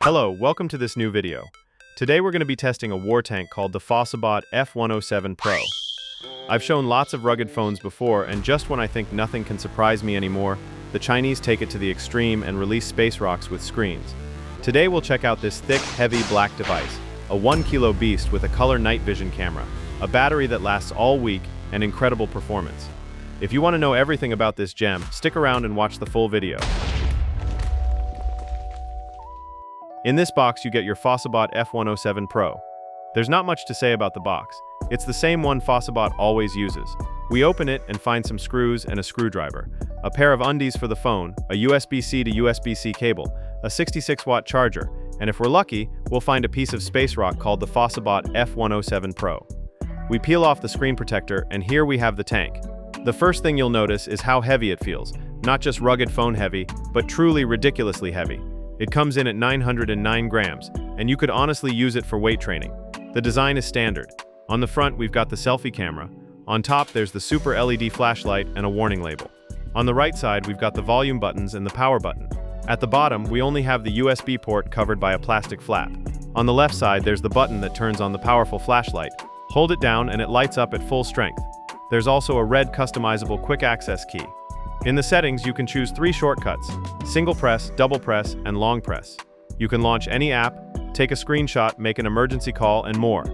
Hello, welcome to this new video. Today we're going to be testing a war tank called the Fossibot F107 Pro. I've shown lots of rugged phones before, and just when I think nothing can surprise me anymore, the Chinese take it to the extreme and release space rocks with screens. Today we'll check out this thick, heavy black device, a 1-kilo beast with a color night vision camera, a battery that lasts all week, and incredible performance. If you want to know everything about this gem, stick around and watch the full video. In this box you get your Fossibot F107 Pro. There's not much to say about the box. It's the same one Fossibot always uses. We open it and find some screws and a screwdriver, a pair of undies for the phone, a USB-C to USB-C cable, a 66-watt charger, and if we're lucky, we'll find a piece of space rock called the Fossibot F107 Pro. We peel off the screen protector and here we have the tank. The first thing you'll notice is how heavy it feels. Not just rugged phone heavy, but truly ridiculously heavy. It comes in at 909 grams, and you could honestly use it for weight training. The design is standard. On the front, we've got the selfie camera. On top, there's the super LED flashlight and a warning label. On the right side, we've got the volume buttons and the power button. At the bottom, we only have the USB port covered by a plastic flap. On the left side, there's the button that turns on the powerful flashlight. Hold it down and it lights up at full strength. There's also a red customizable quick access key. In the settings, you can choose 3 shortcuts: single press, double press, and long press. You can launch any app, take a screenshot, make an emergency call, and more.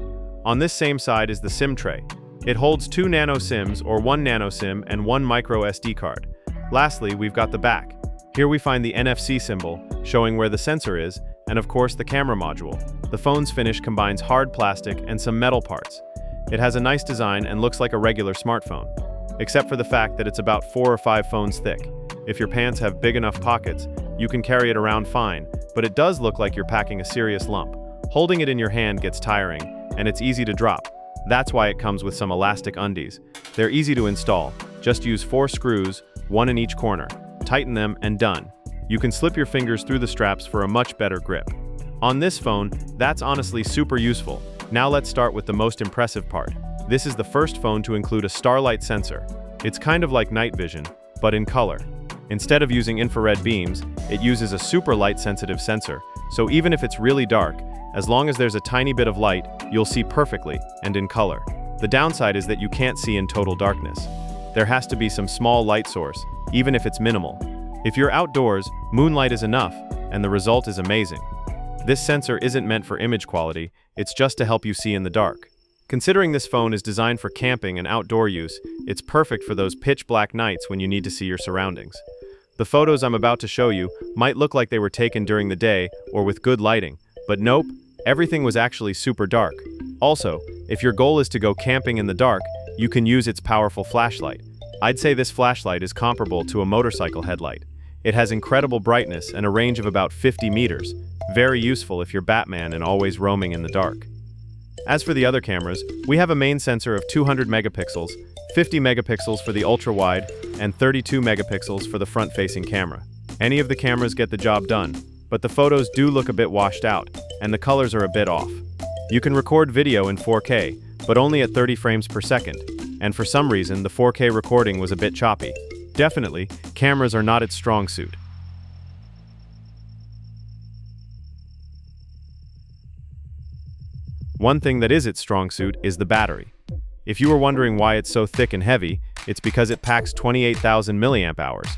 On this same side is the SIM tray. It holds 2 nano SIMs or 1 nano SIM and 1 micro SD card. Lastly, we've got the back. Here we find the NFC symbol, showing where the sensor is, and of course the camera module. The phone's finish combines hard plastic and some metal parts. It has a nice design and looks like a regular smartphone, except for the fact that it's about 4 or 5 phones thick. If your pants have big enough pockets, you can carry it around fine, but it does look like you're packing a serious lump. Holding it in your hand gets tiring, and it's easy to drop. That's why it comes with some elastic undies. They're easy to install. Just use 4 screws, 1 in each corner. Tighten them and done. You can slip your fingers through the straps for a much better grip. On this phone, that's honestly super useful. Now let's start with the most impressive part. This is the first phone to include a starlight sensor. It's kind of like night vision, but in color. Instead of using infrared beams, it uses a super light-sensitive sensor, so even if it's really dark, as long as there's a tiny bit of light, you'll see perfectly and in color. The downside is that you can't see in total darkness. There has to be some small light source, even if it's minimal. If you're outdoors, moonlight is enough, and the result is amazing. This sensor isn't meant for image quality, it's just to help you see in the dark. Considering this phone is designed for camping and outdoor use, it's perfect for those pitch-black nights when you need to see your surroundings. The photos I'm about to show you might look like they were taken during the day or with good lighting, but nope, everything was actually super dark. Also, if your goal is to go camping in the dark, you can use its powerful flashlight. I'd say this flashlight is comparable to a motorcycle headlight. It has incredible brightness and a range of about 50 meters, very useful if you're Batman and always roaming in the dark. As for the other cameras, we have a main sensor of 200 megapixels, 50 megapixels for the ultra-wide, and 32 megapixels for the front-facing camera. Any of the cameras get the job done, but the photos do look a bit washed out, and the colors are a bit off. You can record video in 4K, but only at 30 frames per second, and for some reason the 4K recording was a bit choppy. Definitely, cameras are not its strong suit. One thing that is its strong suit is the battery. If you were wondering why it's so thick and heavy, it's because it packs 28,000 milliamp hours.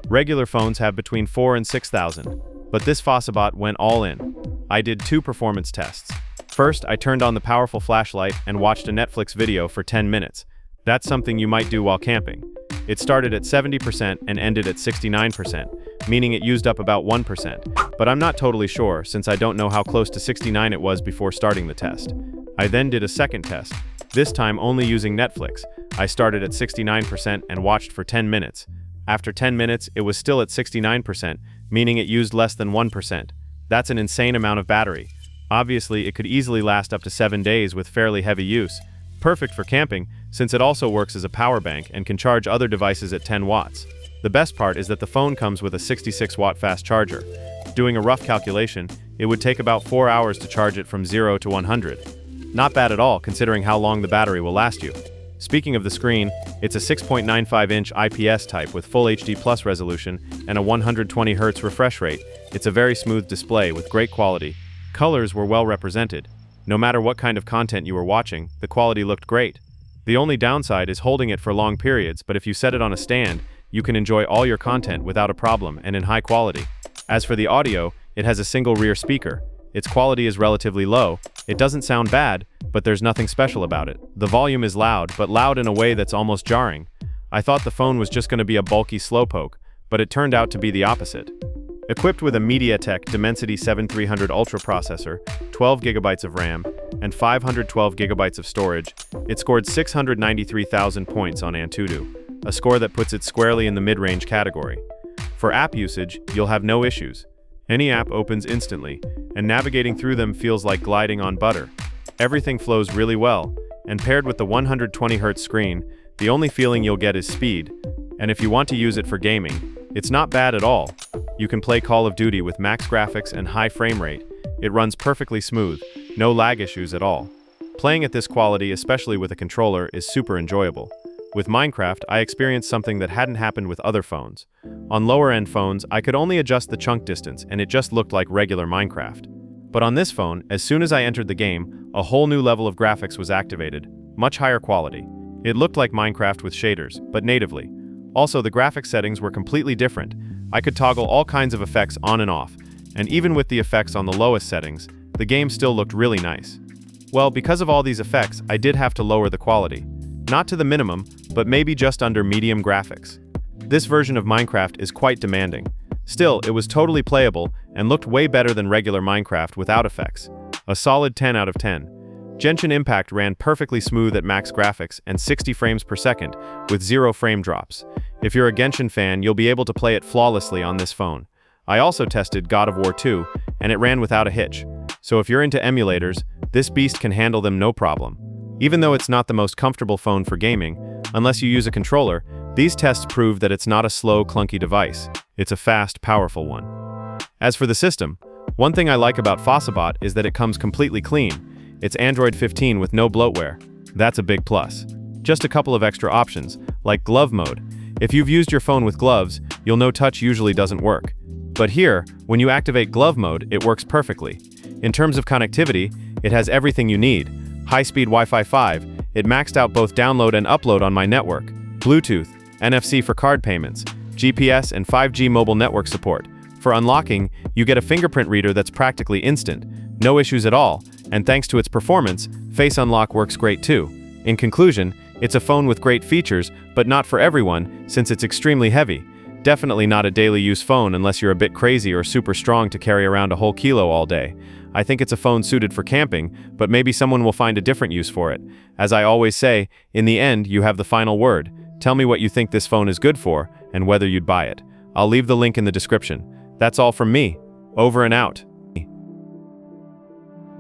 Regular phones have between 4 and 6,000, but this Fossibot went all in. I did 2 performance tests. First, I turned on the powerful flashlight and watched a Netflix video for 10 minutes. That's something you might do while camping. It started at 70% and ended at 69%, meaning it used up about 1%, but I'm not totally sure since I don't know how close to 69 it was before starting the test. I then did a second test, this time only using Netflix. I started at 69% and watched for 10 minutes. After 10 minutes, it was still at 69%, meaning it used less than 1%. That's an insane amount of battery. Obviously, it could easily last up to 7 days with fairly heavy use. Perfect for camping, since it also works as a power bank and can charge other devices at 10 watts. The best part is that the phone comes with a 66-watt fast charger. Doing a rough calculation, it would take about 4 hours to charge it from 0 to 100. Not bad at all, considering how long the battery will last you. Speaking of the screen, it's a 6.95-inch IPS type with full HD+ resolution and a 120Hz refresh rate, It's a very smooth display with great quality. Colors were well represented. No matter what kind of content you were watching, the quality looked great. The only downside is holding it for long periods, but if you set it on a stand, you can enjoy all your content without a problem and in high quality. As for the audio, it has a single rear speaker. Its quality is relatively low. It doesn't sound bad, but there's nothing special about it. The volume is loud, but loud in a way that's almost jarring. I thought the phone was just going to be a bulky slowpoke, but it turned out to be the opposite. Equipped with a MediaTek Dimensity 7300 Ultra processor, 12 GB of RAM, and 512 GB of storage, it scored 693,000 points on Antutu, a score that puts it squarely in the mid-range category. For app usage, you'll have no issues. Any app opens instantly, and navigating through them feels like gliding on butter. Everything flows really well, and paired with the 120Hz screen, the only feeling you'll get is speed, and if you want to use it for gaming, it's not bad at all. You can play Call of Duty with max graphics and high frame rate. It runs perfectly smooth, no lag issues at all. Playing at this quality, especially with a controller, is super enjoyable. With Minecraft, I experienced something that hadn't happened with other phones. On lower-end phones, I could only adjust the chunk distance and it just looked like regular Minecraft. But on this phone, as soon as I entered the game, a whole new level of graphics was activated, much higher quality. It looked like Minecraft with shaders, but natively. Also, the graphics settings were completely different. I could toggle all kinds of effects on and off, and even with the effects on the lowest settings, the game still looked really nice. Well, because of all these effects, I did have to lower the quality. Not to the minimum, but maybe just under medium graphics. This version of Minecraft is quite demanding. Still, it was totally playable and looked way better than regular Minecraft without effects. A solid 10 out of 10. Genshin Impact ran perfectly smooth at max graphics and 60 frames per second with 0 frame drops. If you're a Genshin fan, you'll be able to play it flawlessly on this phone. I also tested God of War 2, and it ran without a hitch. So if you're into emulators, this beast can handle them no problem. Even though it's not the most comfortable phone for gaming, unless you use a controller, these tests prove that it's not a slow, clunky device. It's a fast, powerful one. As for the system, one thing I like about Fossibot is that it comes completely clean. It's Android 15 with no bloatware. That's a big plus. Just a couple of extra options, like glove mode. If you've used your phone with gloves, you'll know touch usually doesn't work. But here, when you activate glove mode, it works perfectly. In terms of connectivity, it has everything you need. High-speed Wi-Fi 5, it maxed out both download and upload on my network. Bluetooth, NFC for card payments, GPS and 5G mobile network support. For unlocking, you get a fingerprint reader that's practically instant. No issues at all, and thanks to its performance, Face Unlock works great too. In conclusion, it's a phone with great features, but not for everyone since it's extremely heavy. Definitely not a daily use phone unless you're a bit crazy or super strong to carry around a whole kilo all day. I think it's a phone suited for camping, but maybe someone will find a different use for it. As I always say, in the end, you have the final word. Tell me what you think this phone is good for and whether you'd buy it. I'll leave the link in the description. That's all from me. Over and out.